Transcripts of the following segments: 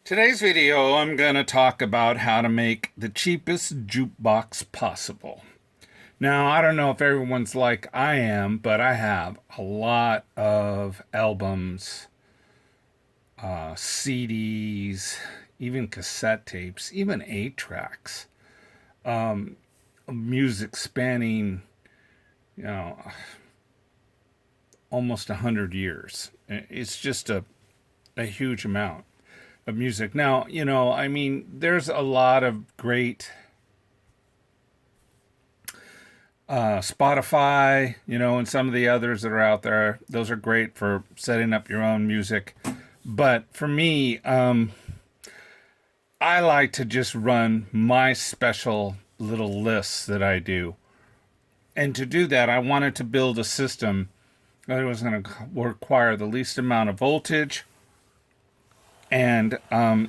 Today's video, I'm going to talk about how to make the cheapest jukebox possible. Now, I don't know if everyone's like I am, but I have a lot of albums, CDs, even cassette tapes, even 8 tracks, music spanning, you know, almost 100 years. It's just a huge amount of music. Now, I mean, there's a lot of great Spotify, and some of the others that are out there. Those are great for setting up your own music. But for me, I like to just run my special little lists that I do. And to do that, I wanted to build a system that was going to require the least amount of voltage and no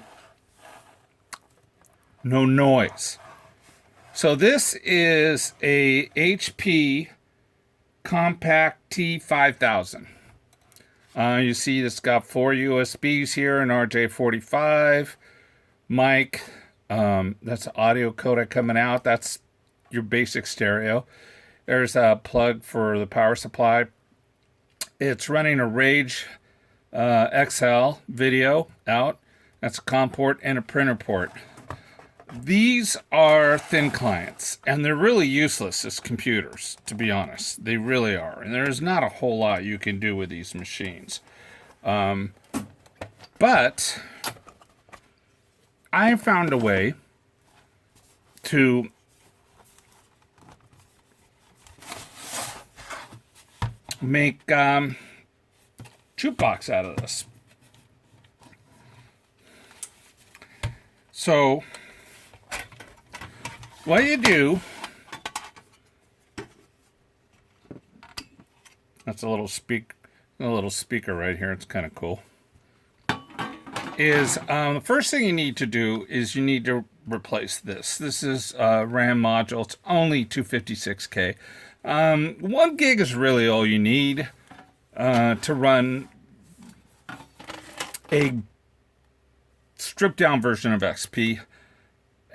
noise. So this is a HP Compact T5000. You see it's got 4 USBs here, an RJ45 mic. That's audio codec coming out. That's your basic stereo. There's a plug for the power supply. It's running a Rage XL video out. That's a COM port and a printer port. These are thin clients, and they're really useless as computers, to be honest. They really are. And there's not a whole lot you can do with these machines. But I found a way to make jukebox out of this. So what you do, that's a little speaker right here. It's kind of cool. Is the first thing you need to do is you need to replace this. This is a RAM module. It's only 256K. 1 gig is really all you need to run a stripped down version of XP.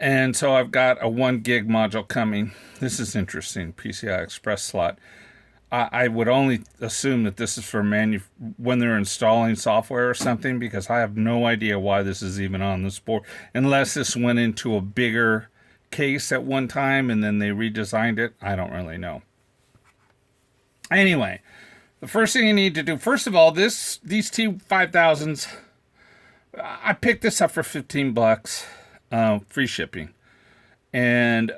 And so I've got a 1 gig module coming. This is interesting, PCI Express slot. I would only assume that this is for when they're installing software or something, because I have no idea why this is even on this board, unless this went into a bigger case at one time and then they redesigned it. I don't really know. Anyway, the first thing you need to do, first of all, these T5000s, I picked this up for 15 bucks. Free shipping. And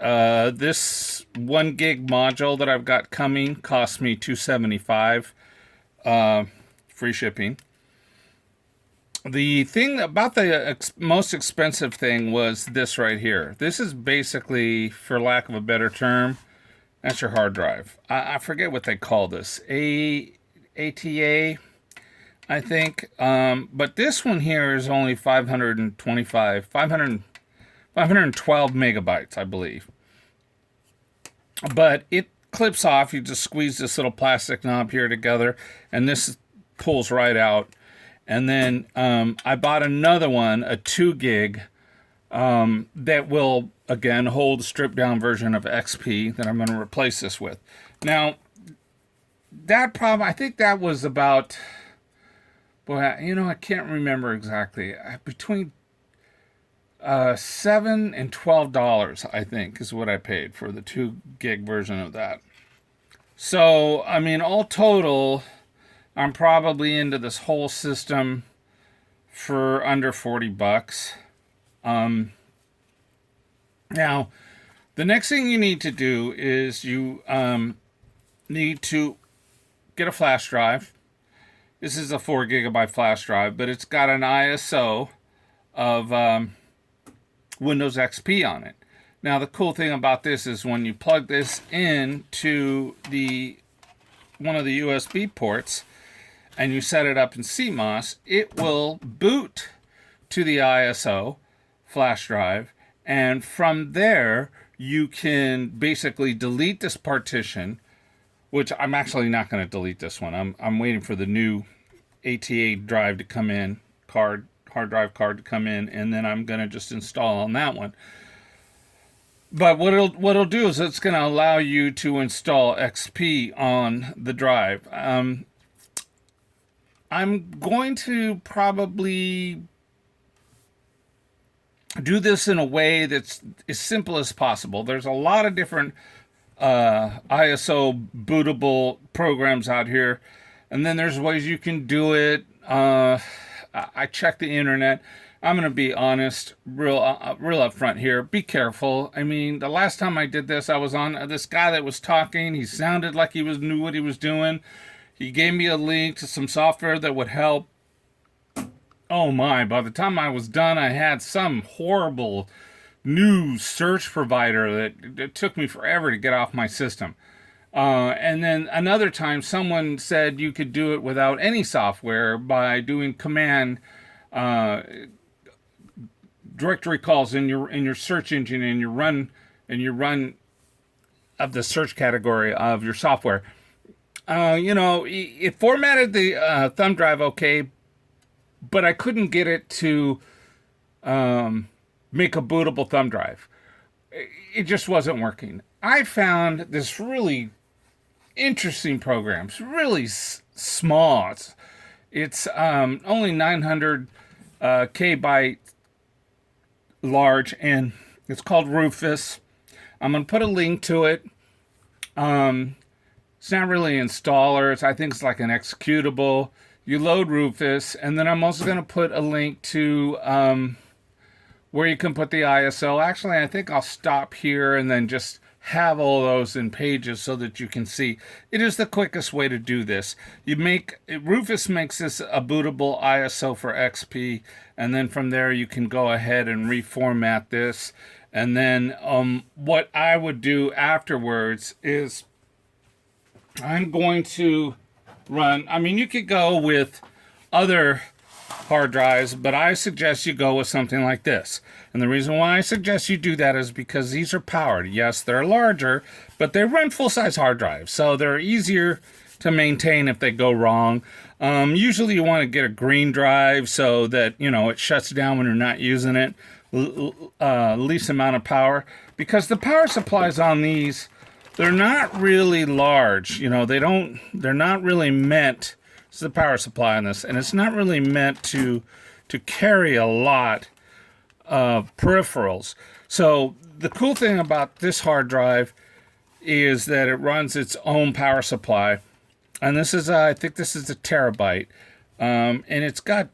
this 1 gig module that I've got coming cost me $275, free shipping. The thing about the most expensive thing was this right here. This is basically, for lack of a better term, that's your hard drive. I forget what they call this. ATA, I think. But this one here is only 512 megabytes, I believe. But it clips off. You just squeeze this little plastic knob here together, and this pulls right out. And then I bought another one, a 2 gig, that will, again, hold a stripped down version of XP that I'm going to replace this with. Now, that problem, I think that was about, boy, I can't remember exactly. Between $7 and $12, I think, is what I paid for the 2 gig version of that. So, I mean, all total, I'm probably into this whole system for under 40 bucks. Now, the next thing you need to do is you need to get a flash drive. This is a 4 gigabyte flash drive, but it's got an ISO of Windows XP on it. Now, the cool thing about this is when you plug this into one of the USB ports and you set it up in CMOS, it will boot to the ISO flash drive, and from there you can basically delete this partition, which I'm actually not going to delete this one. I'm waiting for the new ATA drive to come in, card hard drive card to come in, and then I'm going to just install on that one. But what it'll do is it's going to allow you to install XP on the drive. I'm going to probably do this in a way that's as simple as possible. There's a lot of different ISO bootable programs out here, and then there's ways you can do it. I checked the internet. I'm going to be honest, real upfront here. Be careful. I mean, the last time I did this, I was on this guy that was talking. He sounded like he knew what he was doing. He gave me a link to some software that would help. Oh my, by the time I was done, I had some horrible new search provider that it took me forever to get off my system. And then another time, someone said you could do it without any software by doing command directory calls in your search engine, and you run of the search category of your software. It formatted the thumb drive okay, but I couldn't get it to make a bootable thumb drive. It just wasn't working. I found this really interesting program. It's really small. It's only 900 kbyte large, and it's called Rufus. I'm going to put a link to it. It's not really an installer. I think it's like an executable. You load Rufus, and then I'm also going to put a link to where you can put the ISO. Actually, I think I'll stop here and then just have all those in pages so that you can see. It is the quickest way to do this. Rufus makes this a bootable ISO for XP, and then from there you can go ahead and reformat this. And then what I would do afterwards is I'm going to run, you could go with other hard drives, but I suggest you go with something like this. And the reason why I suggest you do that is because these are powered. Yes, they're larger, but they run full-size hard drives, so they're easier to maintain if they go wrong. Usually you want to get a green drive so that, it shuts down when you're not using it, least amount of power, because the power supplies on these, they're not really large. They're not really meant. It's the power supply on this, and it's not really meant to carry a lot of peripherals. So the cool thing about this hard drive is that it runs its own power supply, and this is I think this is a terabyte, and it's got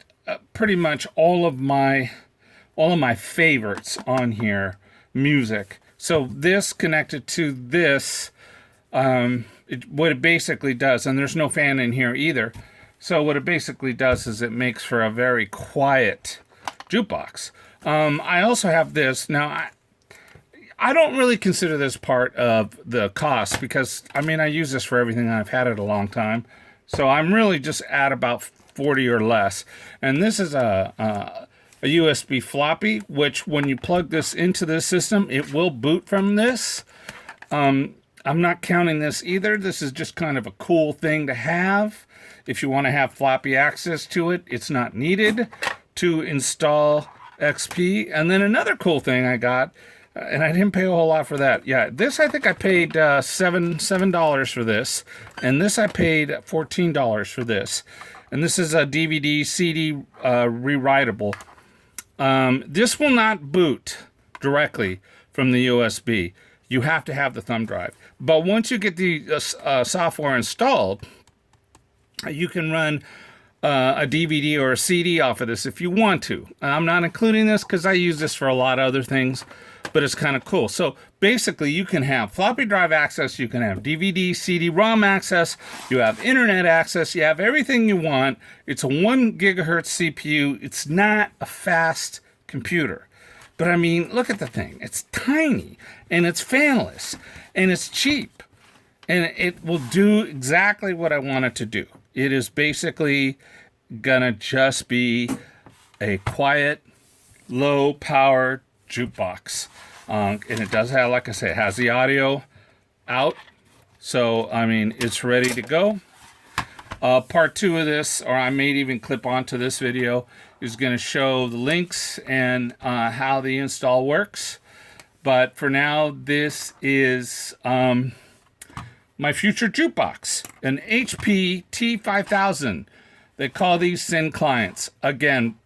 pretty much all of my favorites on here, music. So this connected to this. What it basically does, and there's no fan in here either, so what it basically does is it makes for a very quiet jukebox. I also have this. Now, I don't really consider this part of the cost because, I use this for everything. I've had it a long time, so I'm really just at about 40 or less. And this is a USB floppy, which when you plug this into this system, it will boot from this. I'm not counting this either. This is just kind of a cool thing to have. If you want to have floppy access to it, it's not needed to install XP. And then another cool thing I got, and I didn't pay a whole lot for that. Yeah, this I think I paid $7 for this, and this I paid $14 for this. And this is a DVD CD rewritable. This will not boot directly from the USB. You have to have the thumb drive. But once you get the software installed, you can run a DVD or a CD off of this if you want to. I'm not including this because I use this for a lot of other things, but it's kind of cool. So basically, you can have floppy drive access, you can have DVD, CD, ROM access, you have internet access, you have everything you want. It's a 1 gigahertz CPU. It's not a fast computer. But look at the thing. It's tiny, and it's fanless, and it's cheap, and it will do exactly what I want it to do. It is basically gonna just be a quiet, low-power jukebox, and it does have, like I say, it has the audio out, so it's ready to go. Part 2 of this, or I may even clip onto this video, is going to show the links and how the install works. But for now, this is my future jukebox, an HP T5000. They call these thin clients. Again,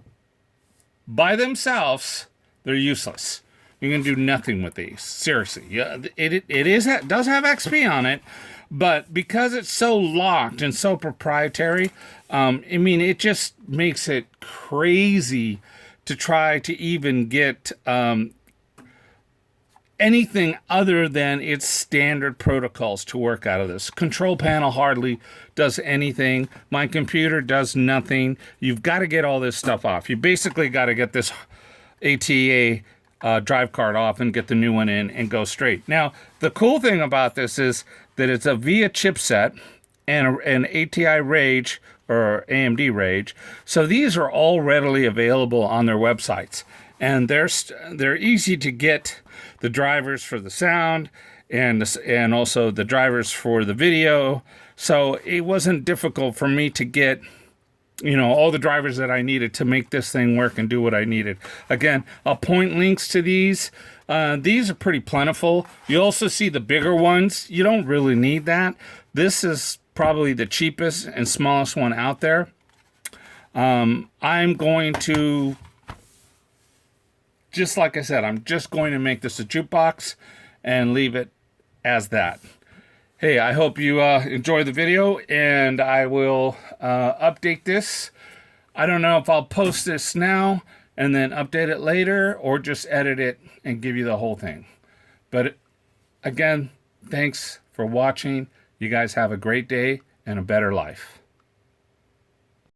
by themselves, they're useless. You can do nothing with these. Seriously, yeah, it does have XP on it, but because it's so locked and so proprietary, I mean, it just makes it crazy to try to even get anything other than its standard protocols to work out of this. Control panel hardly does anything. My computer does nothing. You've got to get all this stuff off. You basically got to get this ATA drive card off and get the new one in and go straight. Now, the cool thing about this is that it's a VIA chipset and an ATI Rage or AMD Rage. So these are all readily available on their websites. And they're easy to get, the drivers for the sound and also the drivers for the video. So it wasn't difficult for me to get, you know, all the drivers that I needed to make this thing work and do what I needed. Again, I'll point links to these. These are pretty plentiful. You also see the bigger ones. You don't really need that. This is probably the cheapest and smallest one out there. I'm going to, just like I said, I'm just going to make this a jukebox and leave it as that. Hey, I hope you enjoy the video, and I will update this. I don't know if I'll post this now and then update it later, or just edit it and give you the whole thing. But again, thanks for watching. You guys have a great day and a better life.